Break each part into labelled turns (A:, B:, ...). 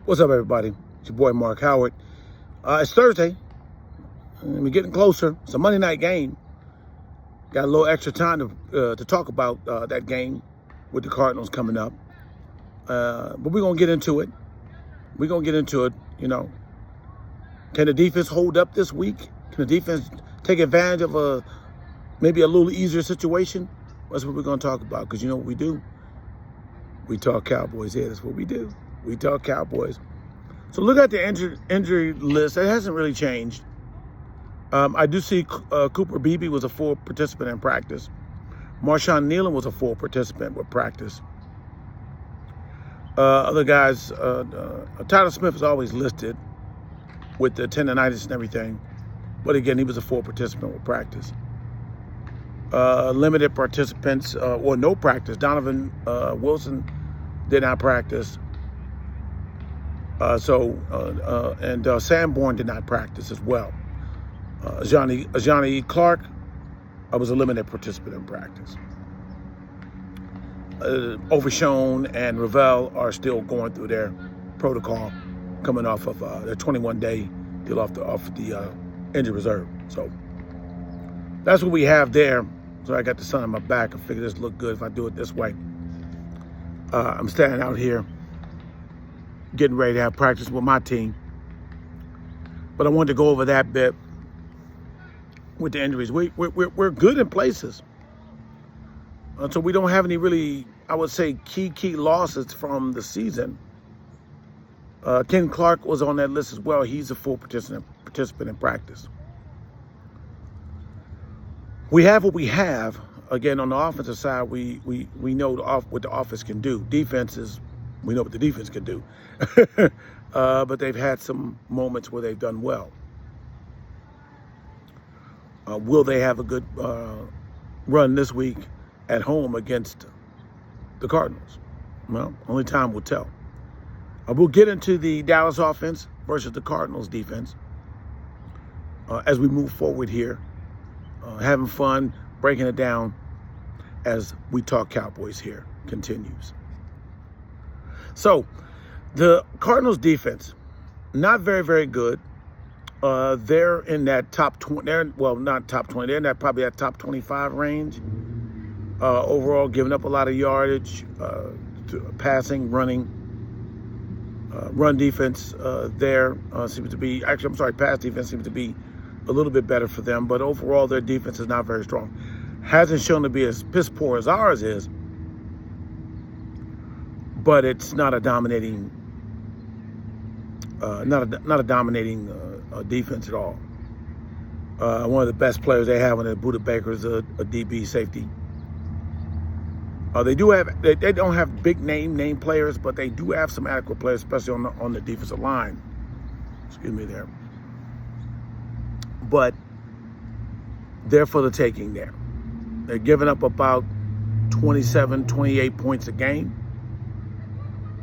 A: What's up, everybody? It's your boy, Mark Howard. It's Thursday, and we're getting closer. It's a Monday night game. Got a little extra time to talk about that game with the Cardinals coming up. But we're going to get into it. We're going to get into it, Can the defense hold up this week? Can the defense take advantage of maybe a little easier situation? That's what we're going to talk about, because you know what we do? We talk Cowboys here. That's what we do. We talk Cowboys. So look at the injury list. It hasn't really changed. I do see Cooper Beebe was a full participant in practice. Marshawn Nealon was a full participant with practice. Other guys, Tyler Smith is always listed with the tendonitis and everything. But again, he was a full participant with practice. Limited participants or no practice. Donovan Wilson did not practice. And Sanborn did not practice as well. Johnny Clark was a limited participant in practice. Overshone and Ravel are still going through their protocol, coming off of their 21-day deal off the injury reserve. So that's what we have there. So I got the sun on my back. I figured this looked good if I do it this way. I'm standing out here, getting ready to have practice with my team. But I wanted to go over that bit with the injuries. We're good in places. So we don't have any really, I would say, key losses from the season. Ken Clark was on that list as well. He's a full participant in practice. We have what we have. Again, on the offensive side, we know what the offense can do. Defenses, we know what the defense can do. But they've had some moments where they've done well. Will they have a good run this week at home against the Cardinals? Well, only time will tell. We'll get into the Dallas offense versus the Cardinals defense as we move forward here. Having fun, breaking it down as we talk Cowboys here continues. So, the Cardinals defense, not very, very good. They're in that top 20. Not top 20. They're in that probably that top 25 range. Overall, giving up a lot of yardage, passing, running. Run defense seems to be, pass defense seems to be a little bit better for them. But overall, their defense is not very strong. Hasn't shown to be as piss poor as ours is. But it's not a dominating, not a dominating defense at all. One of the best players they have on it, Budda Baker, is a DB safety. They don't have big name players, but they do have some adequate players, especially on the defensive line. Excuse me there. But they're for the taking there. They're giving up about 27, 28 points a game.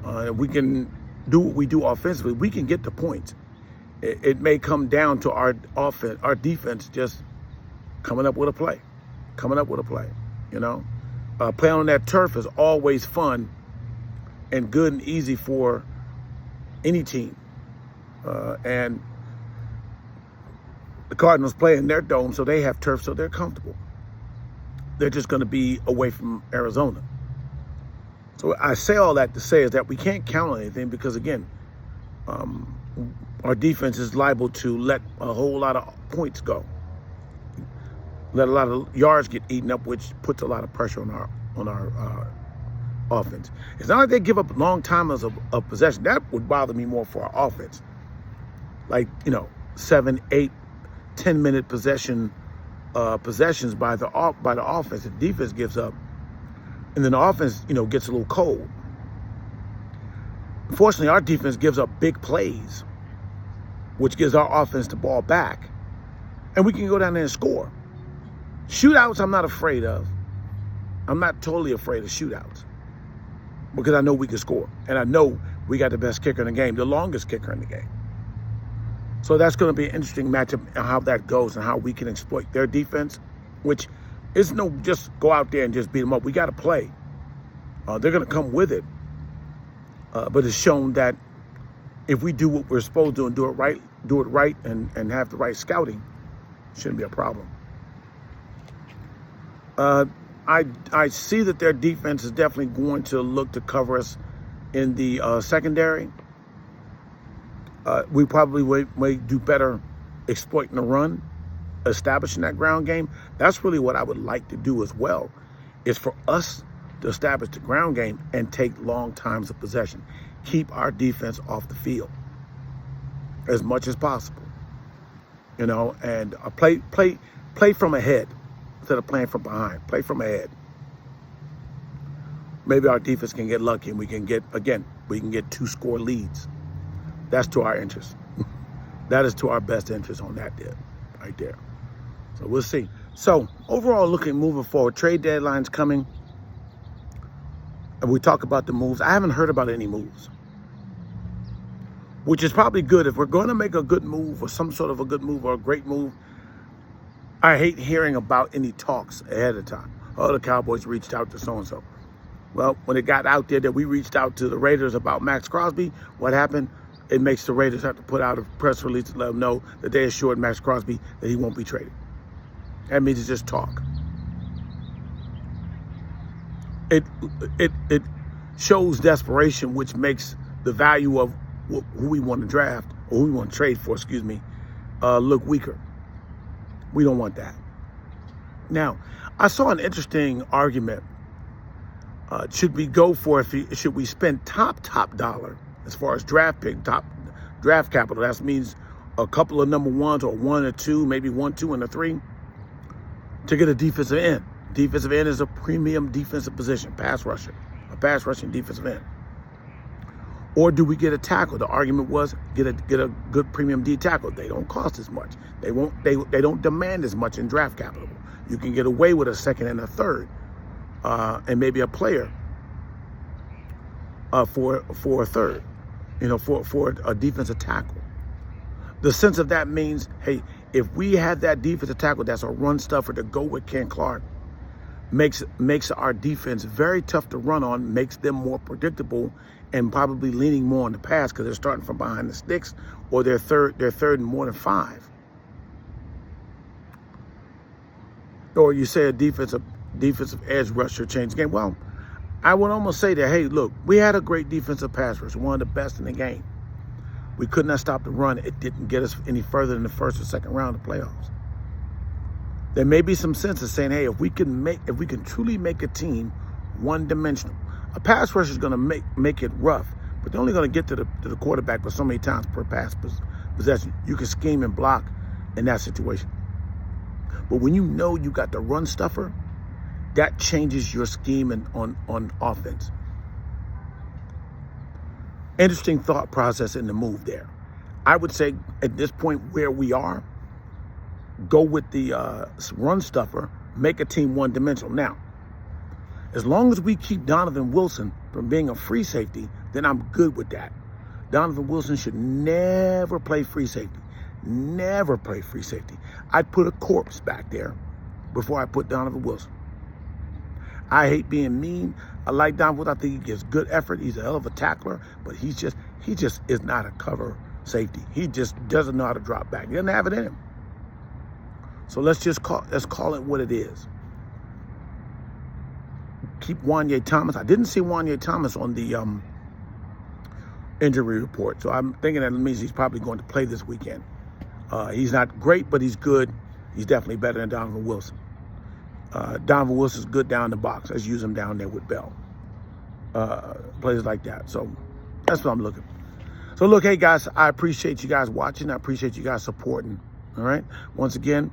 A: If we can do what we do offensively, we can get the points. It may come down to our defense just coming up with a play. Playing on that turf is always fun and good and easy for any team. And the Cardinals play in their dome, so they have turf, so they're comfortable. They're just going to be away from Arizona. So I say all that to say is that we can't count on anything because, again, our defense is liable to let a whole lot of points go. Let a lot of yards get eaten up, which puts a lot of pressure on our offense. It's not like they give up long times of possession. That would bother me more for our offense. Like, 7, 8, 10-minute possessions by the offense. The defense gives up, and then the offense, gets a little cold. Unfortunately, our defense gives up big plays, which gives our offense the ball back, and we can go down there and score. Shootouts, I'm not afraid of. I'm not totally afraid of shootouts because I know we can score, and I know we got the best kicker in the game, the longest kicker in the game. So that's going to be an interesting matchup and how that goes and how we can exploit their defense, which is no just go out there and just beat them up. We got to play. They're going to come with it. But it's shown that if we do what we're supposed to and do it right and have the right scouting, shouldn't be a problem. I see that their defense is definitely going to look to cover us in the secondary. We probably may do better exploiting the run, establishing that ground game. That's really what I would like to do as well, is for us to establish the ground game and take long times of possession. Keep our defense off the field as much as possible, you know, and play from ahead instead of playing from behind. Play from ahead. Maybe our defense can get lucky and we can get 2-score leads. That's to our interest. That is to our best interest on that there, right there. So we'll see. So overall, moving forward, trade deadline's coming. And we talk about the moves. I haven't heard about any moves, which is probably good. If we're going to make a good move or some sort of a good move or a great move, I hate hearing about any talks ahead of time. Oh, the Cowboys reached out to so-and-so. Well, when it got out there that we reached out to the Raiders about Max Crosby, what happened? It makes the Raiders have to put out a press release to let them know that they assured Max Crosby that he won't be traded. That means it's just talk. It shows desperation, which makes the value of who we want to draft or who we want to trade for, look weaker. We don't want that. Now, I saw an interesting argument. Should we spend top dollar as far as draft capital? That means a couple of number ones or 1 or 2, maybe 1, 2, and a 3 to get a defensive end. Defensive end is a premium defensive position, a pass rushing defensive end. Or do we get a tackle? The argument was get a good premium D tackle. They don't cost as much. They don't demand as much in draft capital. You can get away with a second and a third, and maybe a player for a third, for a defensive tackle. The sense of that means, hey, if we had that defensive tackle that's a run stuffer to go with Ken Clark, makes our defense very tough to run on, makes them more predictable, and probably leaning more on the pass because they're starting from behind the sticks, or they're third and more than 5. Or you say a defensive edge rusher changed the game. Well, I would almost say that, hey, look, we had a great defensive pass rush, one of the best in the game. We could not stop the run. It didn't get us any further than the first or second round of playoffs. There may be some sense of saying, hey, if we can truly make a team one-dimensional, a pass rush is going to make it rough, but they're only going to get to the quarterback for so many times per pass possession. You can scheme and block in that situation. But when you know you got the run stuffer, that changes your scheme on offense. Interesting thought process in the move there. I would say at this point where we are, go with the run stuffer, make a team one-dimensional. Now, as long as we keep Donovan Wilson from being a free safety, then I'm good with that. Donovan Wilson should never play free safety. Never play free safety. I'd put a corpse back there before I put Donovan Wilson. I hate being mean. I like Donovan Wilson. I think he gives good effort. He's a hell of a tackler, but he just is not a cover safety. He just doesn't know how to drop back. He doesn't have it in him. So let's call it what it is. Keep Wanye Thomas. I didn't see Wanye Thomas on the injury report, so I'm thinking that means he's probably going to play this weekend. He's not great, but he's good. He's definitely better than Donovan Wilson. Donovan Wilson's good down the box. Let's use him down there with Bell. Plays like that. So that's what I'm looking for. So look, hey guys, I appreciate you guys watching. I appreciate you guys supporting. All right. Once again,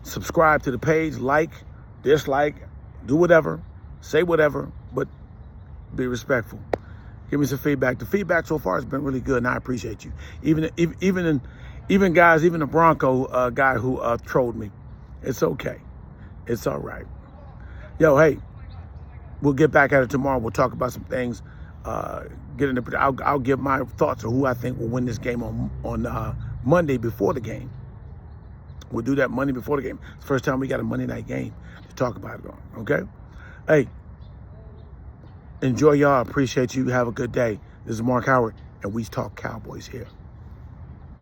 A: subscribe to the page, like, dislike, do whatever, say whatever, but be respectful. Give me some feedback. The feedback so far has been really good, and I appreciate you. Even the Bronco guy who trolled me, it's okay. It's all right. Yo, hey, we'll get back at it tomorrow. We'll talk about some things. I'll give my thoughts on who I think will win this game on Monday before the game. We'll do that Monday before the game. It's the first time we got a Monday night game to talk about it on, okay? Hey, enjoy y'all. Appreciate you. Have a good day. This is Mark Howard, and we talk Cowboys here.